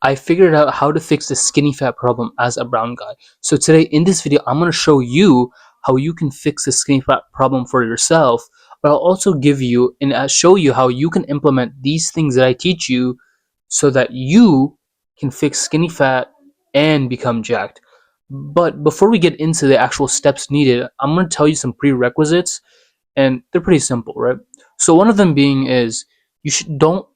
I figured out how to fix the skinny fat problem as a brown guy. So today in this video, I'm going to show you how you can fix the skinny fat problem for yourself, but I'll also give you and show you how you can implement these things that I teach you so that you can fix skinny fat and become jacked. But before we get into the actual steps needed, I'm going to tell you some prerequisites, and they're pretty simple, right? So one of them being is you should don't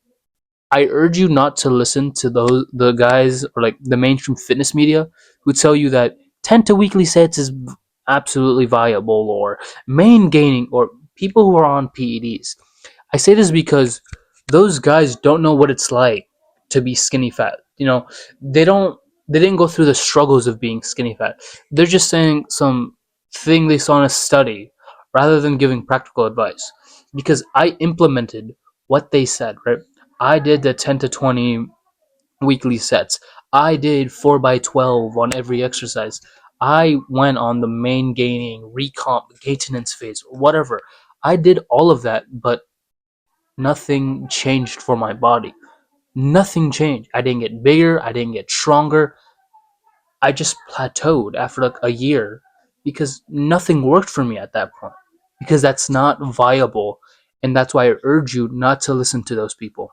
I urge you not to listen to the guys or like the mainstream fitness media who tell you that 10 to weekly sets is absolutely viable, or main gaining, or people who are on PEDs. I say this because those guys don't know what it's like to be skinny fat. They didn't go through the struggles of being skinny fat. They're just saying some thing they saw in a study rather than giving practical advice. Because I implemented what they said, right? I did the 10 to 20 weekly sets. I did 4 by 12 on every exercise. I went on the main gaining, recomp, maintenance phase, whatever. I did all of that, but nothing changed for my body. Nothing changed. I didn't get bigger. I didn't get stronger. I just plateaued after like a year because nothing worked for me at that point. Because that's not viable. And that's why I urge you not to listen to those people.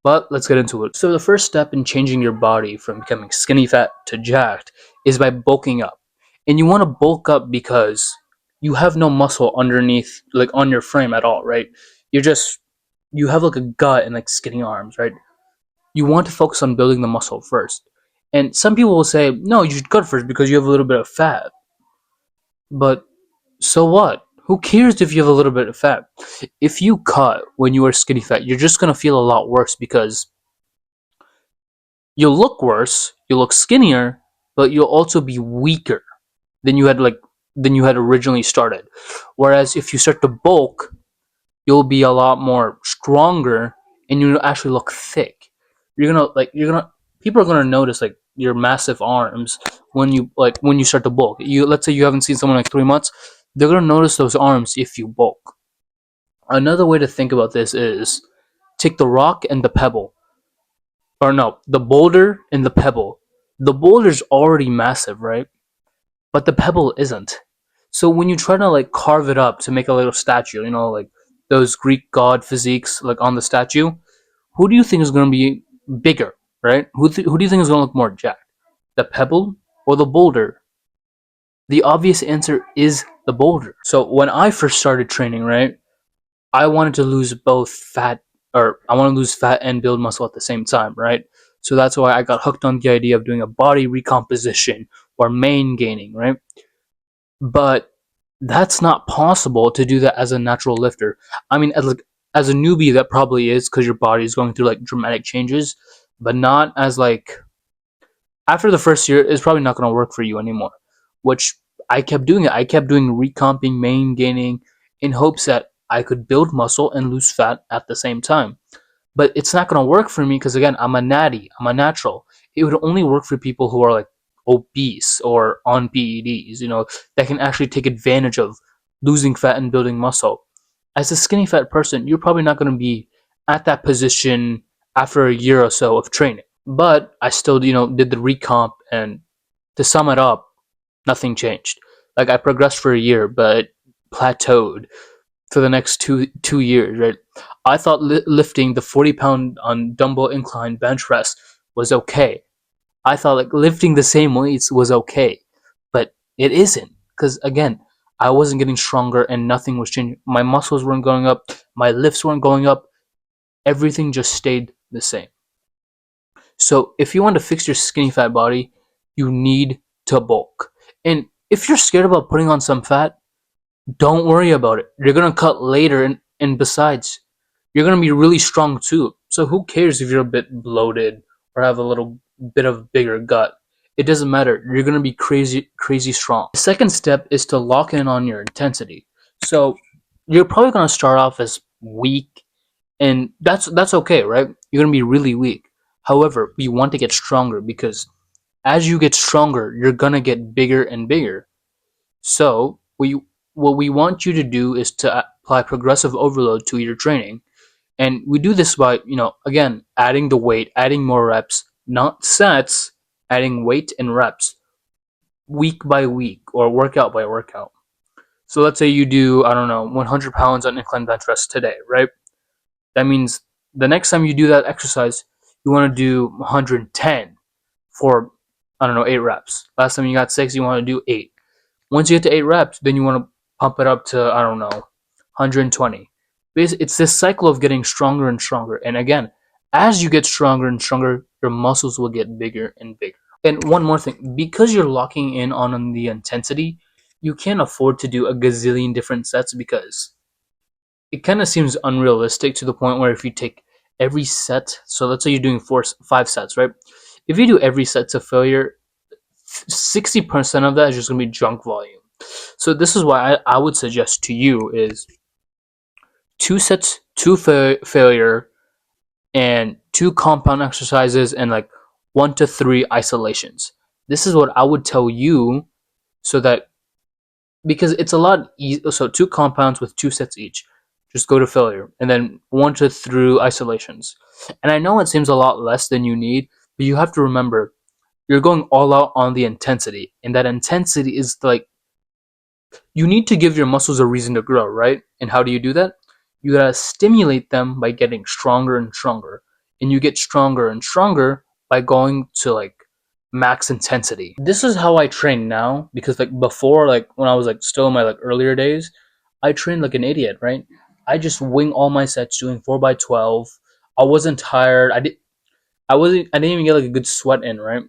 But let's get into it. So the first step in changing your body from becoming skinny fat to jacked is by bulking up. And you want to bulk up because you have no muscle underneath, like on your frame at all, right? You have like a gut and like skinny arms, right? You want to focus on building the muscle first. And some people will say, no, you should cut first because you have a little bit of fat. But so what? Who cares if you have a little bit of fat? If you cut when you are skinny fat, you're just gonna feel a lot worse because you'll look worse, you'll look skinnier, but you'll also be weaker than you had originally started. Whereas if you start to bulk, you'll be a lot more stronger and you'll actually look thick. You're gonna people are gonna notice like your massive arms when you start to bulk. Let's say you haven't seen someone in like 3 months, they're gonna notice those arms if you bulk. Another way to think about this is take the rock and the pebble. Or no, the boulder and the pebble. The boulder's already massive, right? But the pebble isn't. So when you try to like carve it up to make a little statue, like those Greek god physiques like on the statue, who do you think is going to be bigger, right? Who do you think is going to look more jacked? The pebble or the boulder? The obvious answer is the boulder. So when I first started training, right, I wanted to lose both fat, or I want to lose fat and build muscle at the same time, right? So that's why I got hooked on the idea of doing a body recomposition or main gaining, right? But that's not possible to do that as a natural lifter. I mean, as a newbie, that probably is because your body is going through like dramatic changes, but not as like after the first year, it's probably not going to work for you anymore. Which I kept doing it. I kept doing recomping, main gaining in hopes that I could build muscle and lose fat at the same time. But it's not going to work for me because again, I'm a natty, I'm a natural. It would only work for people who are like obese or on PEDs, that can actually take advantage of losing fat and building muscle. As a skinny fat person, you're probably not going to be at that position after a year or so of training. But I still, did the recomp, and to sum it up, nothing changed. Like I progressed for a year, but plateaued for the next two years, right? I thought lifting the 40-pound on dumbbell incline bench press was okay. I thought like lifting the same weights was okay, but it isn't because again, I wasn't getting stronger and nothing was changing. My muscles weren't going up, my lifts weren't going up. Everything just stayed the same. So if you want to fix your skinny fat body, you need to bulk. And if you're scared about putting on some fat, don't worry about it. You're gonna cut later, and besides, you're gonna be really strong too. So who cares if you're a bit bloated or have a little bit of bigger gut? It doesn't matter. You're gonna be crazy, crazy strong. The second step is to lock in on your intensity. So you're probably gonna start off as weak, and that's okay, right? You're gonna be really weak. However, we want to get stronger because as you get stronger, you're gonna get bigger and bigger. So what we want you to do is to apply progressive overload to your training, and we do this by again adding the weight, adding more reps, not sets, adding weight and reps week by week or workout by workout. So let's say you do, I don't know, 100 pounds on incline bench press today, right? That means the next time you do that exercise, you want to do 110 for, I don't know, 8 reps. Last time you got 6, you want to do 8. Once you get to 8 reps, then you want to pump it up to, I don't know, 120. It's this cycle of getting stronger and stronger. And again, as you get stronger and stronger, your muscles will get bigger and bigger. And one more thing, because you're locking in on the intensity, you can't afford to do a gazillion different sets because it kind of seems unrealistic to the point where if you take every set, so let's say you're doing 5 sets, right? If you do every set to failure, 60% of that is just going to be junk volume. So this is why I would suggest to you is 2 sets to failure and 2 compound exercises and like 1 to 3 isolations. This is what I would tell you, so that because it's a lot easier. So 2 compounds with 2 sets each. Just go to failure, and then 1 to 3 isolations. And I know it seems a lot less than you need, but you have to remember you're going all out on the intensity, and that intensity is like you need to give your muscles a reason to grow, right? And how do you do that? You gotta stimulate them by getting stronger and stronger, and you get stronger and stronger by going to like max intensity. This is how I train now, because like before, like when I was like still in my like earlier days, I trained like an idiot, right? I just wing all my sets doing 4x12. I wasn't tired. I didn't even get like a good sweat in, right?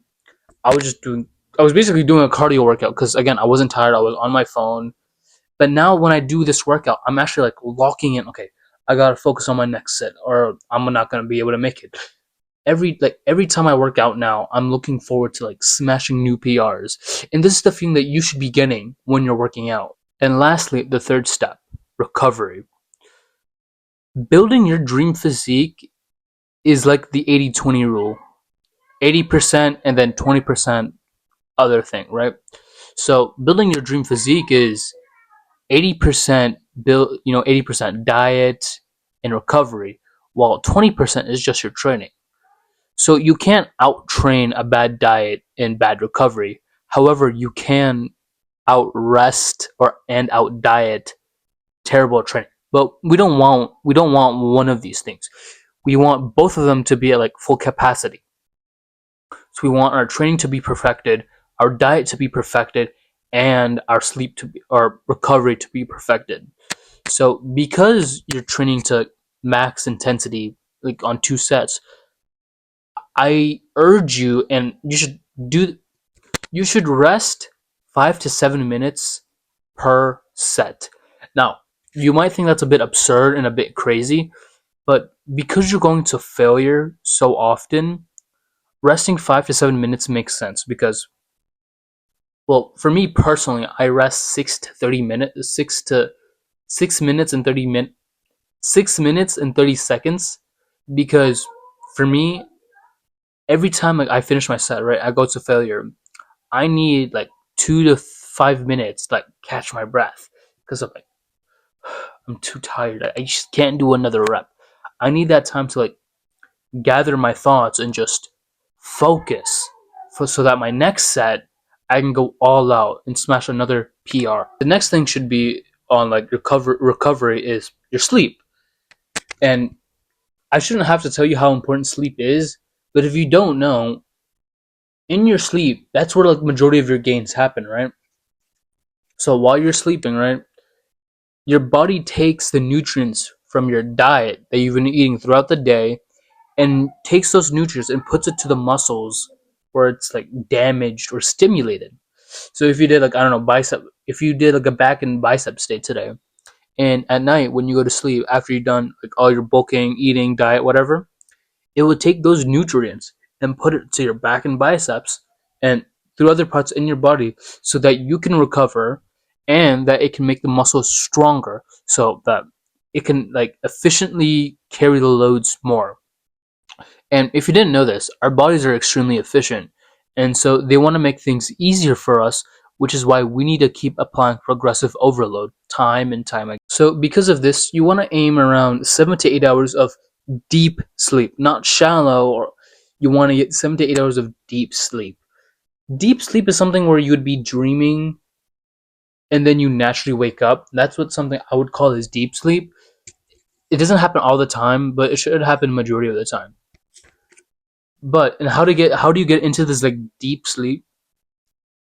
I was basically doing a cardio workout because again, I wasn't tired. I was on my phone. But now when I do this workout, I'm actually like locking in. Okay, I gotta focus on my next set, or I'm not gonna be able to make it. Every time I work out now, I'm looking forward to like smashing new PRs. And this is the feeling that you should be getting when you're working out. And lastly, the third step, recovery. Building your dream physique is like the 80-20 rule. 80% and then 20% other thing, right? So building your dream physique is 80% 80% diet and recovery, while 20% is just your training. So you can't out train a bad diet and bad recovery. However, you can out rest or and out diet terrible training. But we don't want one of these things. We want both of them to be at like full capacity. So we want our training to be perfected, our diet to be perfected, and our recovery to be perfected. So because you're training to max intensity, like on 2 sets, I urge you, and you should rest 5 to 7 minutes per set. Now, you might think that's a bit absurd and a bit crazy, but because you're going to failure so often, resting 5 to 7 minutes makes sense because, well, for me personally, I rest 6 to 30 minutes, 6 minutes and 6 minutes and 30 seconds, because for me, every time like I finish my set, right, I go to failure. I need like 2 to 5 minutes to like catch my breath because I'm too tired. I just can't do another rep. I need that time to like gather my thoughts and just focus so that my next set I can go all out and smash another PR. The next thing should be on like recovery is your sleep. And I shouldn't have to tell you how important sleep is, but if you don't know, in your sleep, that's where like majority of your gains happen, right? So while you're sleeping, right, your body takes the nutrients from your diet that you've been eating throughout the day and takes those nutrients and puts it to the muscles where it's like damaged or stimulated. So if you did like, I don't know, if you did like a back and biceps day today, and at night when you go to sleep after you've done like all your bulking, eating, diet, whatever, it would take those nutrients and put it to your back and biceps and through other parts in your body so that you can recover and that it can make the muscles stronger so that it can like efficiently carry the loads more. And if you didn't know this, our bodies are extremely efficient. And so they want to make things easier for us, which is why we need to keep applying progressive overload time and time again. So because of this, you want to aim around 7 to 8 hours of deep sleep, not shallow, or you want to get 7 to 8 hours of deep sleep. Deep sleep is something where you would be dreaming and then you naturally wake up. That's what something I would call is deep sleep. It doesn't happen all the time, but it should happen majority of the time. But and how do you get into this like deep sleep?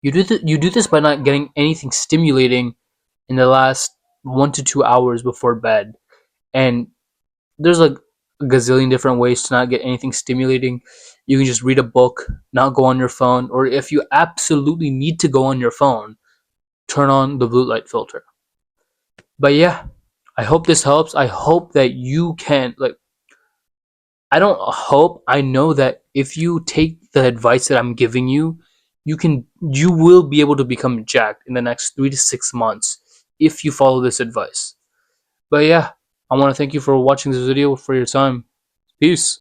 You do this by not getting anything stimulating in the last 1 to 2 hours before bed. And there's like a gazillion different ways to not get anything stimulating. You can just read a book, not go on your phone, or if you absolutely need to go on your phone, turn on the blue light filter. But yeah, I hope this helps. I hope that you can like I don't hope, I know that if you take the advice that I'm giving you, you will be able to become jacked in the next 3 to 6 months if you follow this advice. But yeah, I want to thank you for watching this video, for your time. Peace.